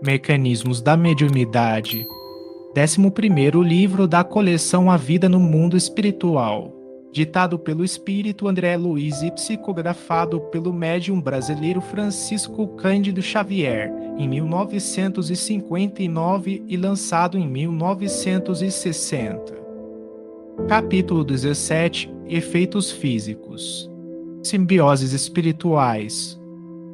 Mecanismos da mediunidade. 11º livro da coleção A Vida no Mundo Espiritual. Ditado pelo espírito André Luiz e psicografado pelo médium brasileiro Francisco Cândido Xavier, em 1959 e lançado em 1960. Capítulo 17. Efeitos físicos. Simbioses espirituais.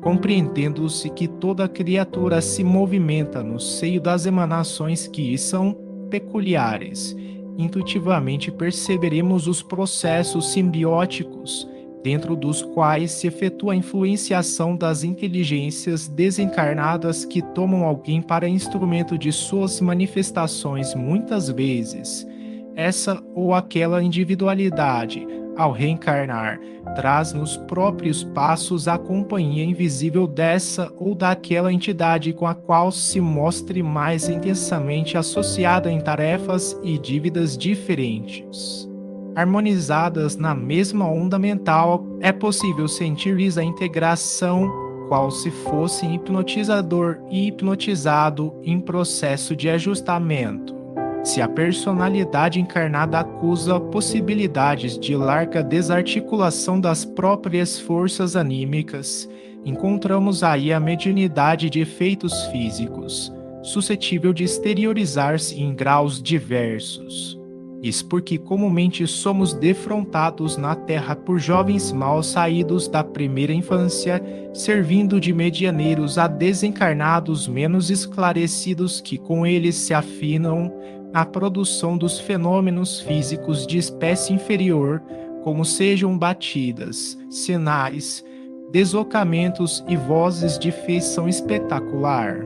Compreendendo-se que toda criatura se movimenta no seio das emanações que são peculiares, intuitivamente perceberemos os processos simbióticos, dentro dos quais se efetua a influenciação das inteligências desencarnadas que tomam alguém para instrumento de suas manifestações muitas vezes. Essa ou aquela individualidade, ao reencarnar, traz nos próprios passos a companhia invisível dessa ou daquela entidade com a qual se mostre mais intensamente associada em tarefas e dívidas diferentes. Harmonizadas na mesma onda mental, é possível sentir-lhes a integração, qual se fosse hipnotizador e hipnotizado em processo de ajustamento. Se a personalidade encarnada acusa possibilidades de larga desarticulação das próprias forças anímicas, encontramos aí a mediunidade de efeitos físicos, suscetível de exteriorizar-se em graus diversos. Isso porque comumente somos defrontados na Terra por jovens mal saídos da primeira infância, servindo de medianeiros a desencarnados menos esclarecidos que com eles se afinam a produção dos fenômenos físicos de espécie inferior, como sejam batidas, sinais, deslocamentos e vozes de feição espetacular.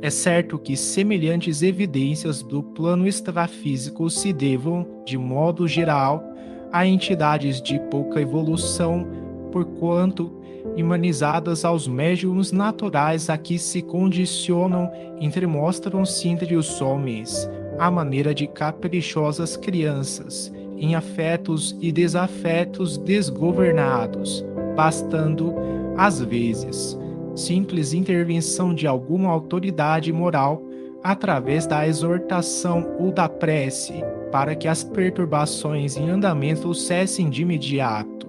É certo que semelhantes evidências do plano extrafísico se devam, de modo geral, a entidades de pouca evolução, porquanto humanizadas aos médiuns naturais a que se condicionam, entremostram-se entre os homens, à maneira de caprichosas crianças, em afetos e desafetos desgovernados, bastando, às vezes, simples intervenção de alguma autoridade moral, através da exortação ou da prece, para que as perturbações em andamento cessem de imediato.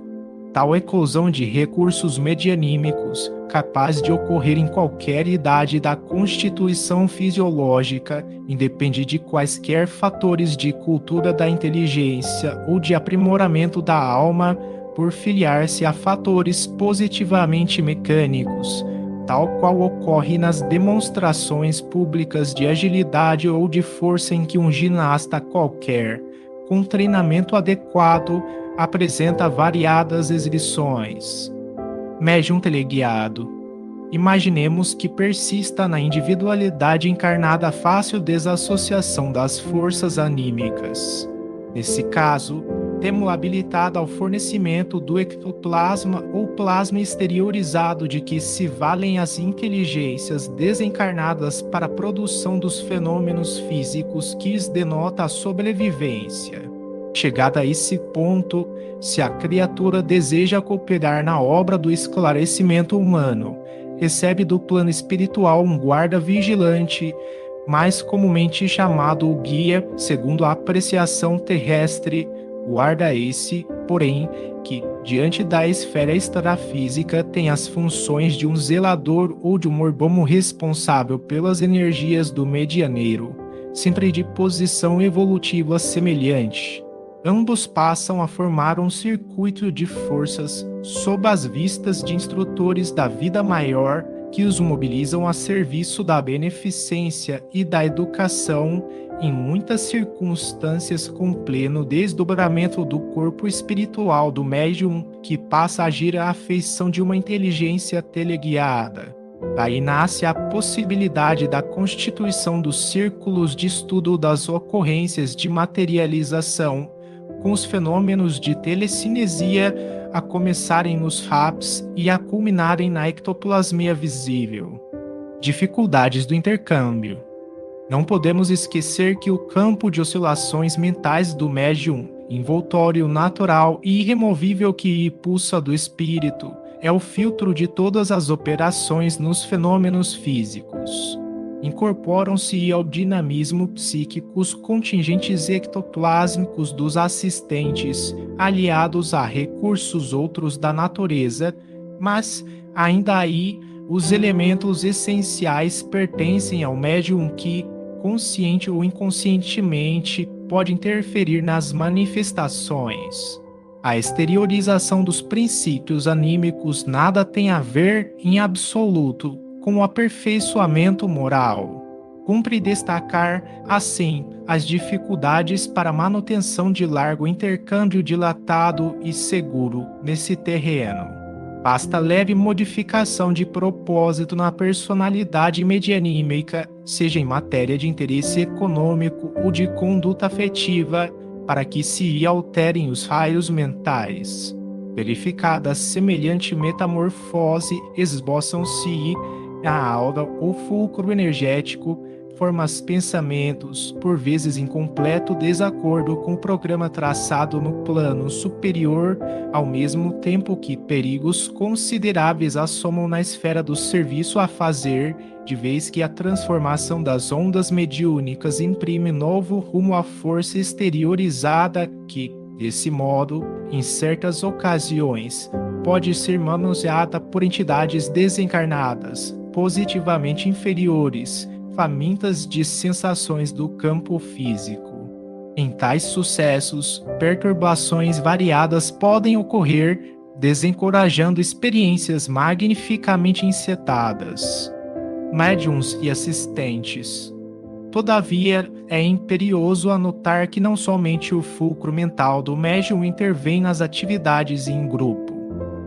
Tal eclosão de recursos medianímicos, capaz de ocorrer em qualquer idade da constituição fisiológica, independe de quaisquer fatores de cultura da inteligência ou de aprimoramento da alma, por filiar-se a fatores positivamente mecânicos, tal qual ocorre nas demonstrações públicas de agilidade ou de força em que um ginasta qualquer, com treinamento adequado, apresenta variadas exibições. Médium teleguiado. Imaginemos que persista na individualidade encarnada a fácil desassociação das forças anímicas. Nesse caso, temo-lo habilitado ao fornecimento do ectoplasma ou plasma exteriorizado de que se valem as inteligências desencarnadas para a produção dos fenômenos físicos que lhes denota a sobrevivência. Chegada a esse ponto, se a criatura deseja cooperar na obra do esclarecimento humano, recebe do plano espiritual um guarda vigilante, mais comumente chamado o guia, segundo a apreciação terrestre, guarda esse, porém, que, diante da esfera extrafísica, tem as funções de um zelador ou de um mordomo responsável pelas energias do medianeiro, sempre de posição evolutiva semelhante. Ambos passam a formar um circuito de forças sob as vistas de instrutores da vida maior que os mobilizam a serviço da beneficência e da educação, em muitas circunstâncias com pleno desdobramento do corpo espiritual do médium, que passa a agir à afeição de uma inteligência teleguiada. Daí nasce a possibilidade da constituição dos círculos de estudo das ocorrências de materialização, com os fenômenos de telecinesia a começarem nos RAPs e a culminarem na ectoplasmia visível. Dificuldades do intercâmbio. Não podemos esquecer que o campo de oscilações mentais do médium, envoltório natural e irremovível que pulsa do espírito, é o filtro de todas as operações nos fenômenos físicos. incorporam-se ao dinamismo psíquico os contingentes ectoplásmicos dos assistentes, aliados a recursos outros da natureza, mas ainda aí os elementos essenciais pertencem ao médium que, consciente ou inconscientemente, pode interferir nas manifestações. A exteriorização dos princípios anímicos nada tem a ver, em absoluto, com o aperfeiçoamento moral. Cumpre destacar, assim, as dificuldades para a manutenção de largo intercâmbio dilatado e seguro nesse terreno. Basta leve modificação de propósito na personalidade medianímica, seja em matéria de interesse econômico ou de conduta afetiva, para que se alterem os raios mentais. Verificada semelhante metamorfose, esboçam-se a aura ou fulcro energético, formas pensamentos, por vezes em completo desacordo com o programa traçado no plano superior, ao mesmo tempo que perigos consideráveis assomam na esfera do serviço a fazer, de vez que a transformação das ondas mediúnicas imprime novo rumo à força exteriorizada que, desse modo, em certas ocasiões, pode ser manuseada por entidades desencarnadas, positivamente inferiores, famintas de sensações do campo físico. Em tais sucessos, perturbações variadas podem ocorrer, desencorajando experiências magnificamente encetadas. Médiuns e assistentes. Todavia, é imperioso anotar que não somente o fulcro mental do médium intervém nas atividades em grupo.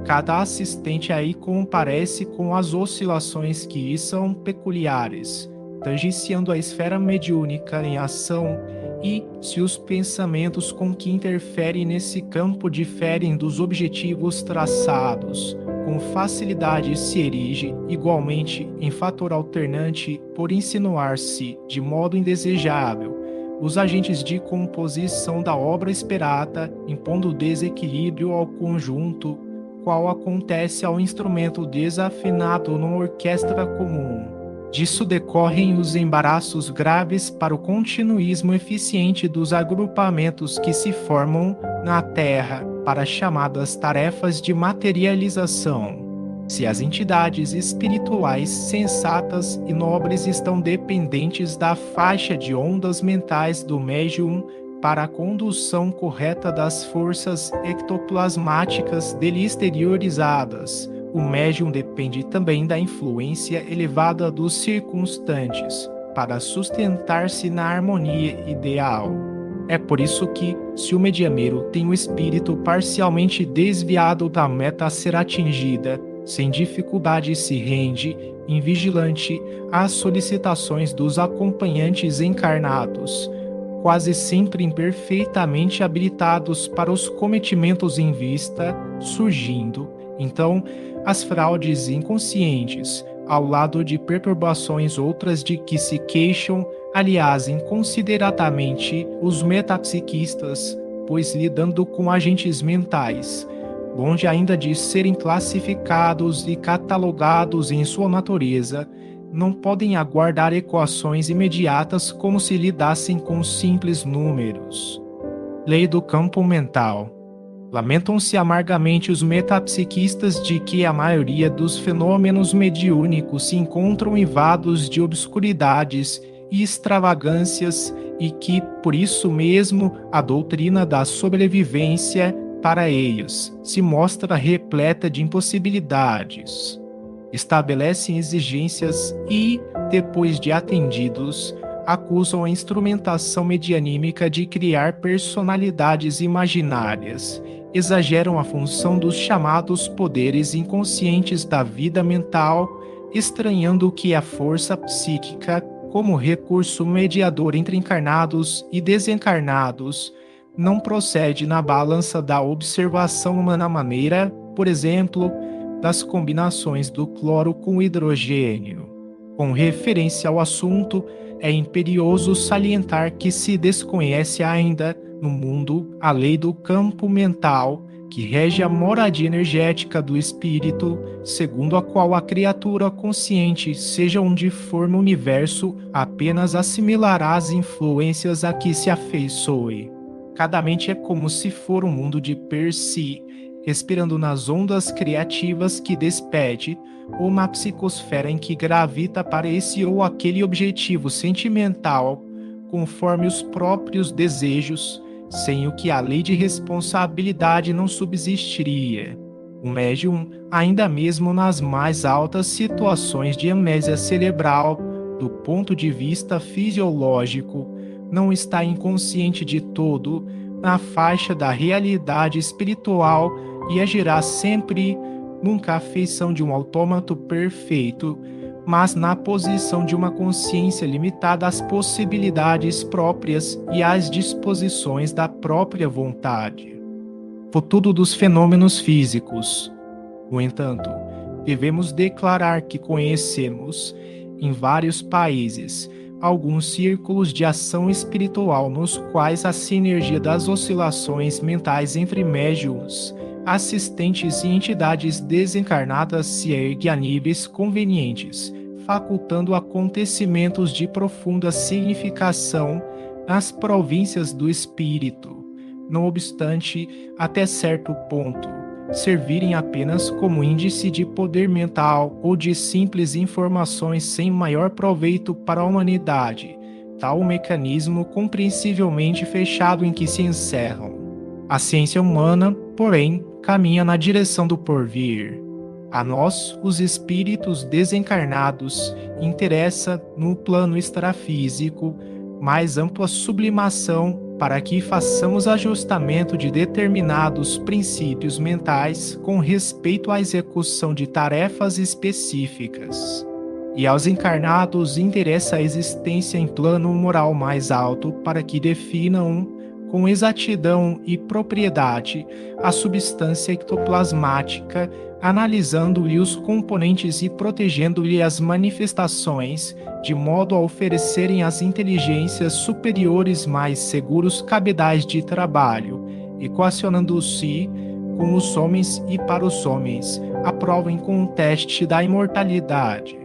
Cada assistente aí comparece com as oscilações que lhe são peculiares, tangenciando a esfera mediúnica em ação, e, se os pensamentos com que interferem nesse campo diferem dos objetivos traçados, com facilidade se erige, igualmente, em fator alternante por insinuar-se, de modo indesejável, os agentes de composição da obra esperada, impondo desequilíbrio ao conjunto, qual acontece ao instrumento desafinado numa orquestra comum. Disso decorrem os embaraços graves para o continuismo eficiente dos agrupamentos que se formam na Terra para as chamadas tarefas de materialização. Se as entidades espirituais sensatas e nobres estão dependentes da faixa de ondas mentais do médium para a condução correta das forças ectoplasmáticas dele exteriorizadas, o médium depende também da influência elevada dos circunstantes para sustentar-se na harmonia ideal. É por isso que, se o medianeiro tem o espírito parcialmente desviado da meta a ser atingida, sem dificuldade se rende, invigilante, às solicitações dos acompanhantes encarnados, quase sempre imperfeitamente habilitados para os cometimentos em vista, surgindo, então, as fraudes inconscientes, ao lado de perturbações outras de que se queixam, aliás, inconsideradamente, os metapsiquistas, pois lidando com agentes mentais, longe ainda de serem classificados e catalogados em sua natureza, não podem aguardar equações imediatas como se lidassem com simples números. Lei do campo mental. Lamentam-se amargamente os metapsiquistas de que a maioria dos fenômenos mediúnicos se encontram invados de obscuridades e extravagâncias e que, por isso mesmo, a doutrina da sobrevivência, para eles, se mostra repleta de impossibilidades. Estabelecem exigências e, depois de atendidos, acusam a instrumentação medianímica de criar personalidades imaginárias, exageram a função dos chamados poderes inconscientes da vida mental, estranhando que a força psíquica, como recurso mediador entre encarnados e desencarnados, não procede na balança da observação humana maneira, por exemplo, das combinações do cloro com hidrogênio. Com referência ao assunto, é imperioso salientar que se desconhece ainda, no mundo, a lei do campo mental, que rege a moradia energética do espírito, segundo a qual a criatura consciente, seja onde for no universo, apenas assimilará as influências a que se afeiçoe. Cada mente é como se for um mundo de per si, respirando nas ondas criativas que despede, ou uma psicosfera em que gravita para esse ou aquele objetivo sentimental, conforme os próprios desejos, sem o que a lei de responsabilidade não subsistiria. O médium, ainda mesmo nas mais altas situações de amnésia cerebral, do ponto de vista fisiológico, não está inconsciente de todo na faixa da realidade espiritual e agirá sempre, nunca a feição de um autômato perfeito, mas na posição de uma consciência limitada às possibilidades próprias e às disposições da própria vontade. Futuro dos fenômenos físicos. No entanto, devemos declarar que conhecemos, em vários países, alguns círculos de ação espiritual nos quais a sinergia das oscilações mentais entre médiuns, assistentes e entidades desencarnadas se ergue a níveis convenientes, facultando acontecimentos de profunda significação nas províncias do espírito, não obstante, até certo ponto, servirem apenas como índice de poder mental ou de simples informações sem maior proveito para a humanidade, tal mecanismo compreensivelmente fechado em que se encerram. A ciência humana, porém, caminha na direção do porvir. A nós, os espíritos desencarnados, interessa, no plano extrafísico, mais ampla sublimação para que façamos ajustamento de determinados princípios mentais com respeito à execução de tarefas específicas. E aos encarnados interessa a existência em plano moral mais alto para que definam, com exatidão e propriedade, a substância ectoplasmática, analisando-lhe os componentes e protegendo-lhe as manifestações, de modo a oferecerem às inteligências superiores mais seguros cabedais de trabalho, equacionando-se com os homens e para os homens, aprovem com o teste da imortalidade.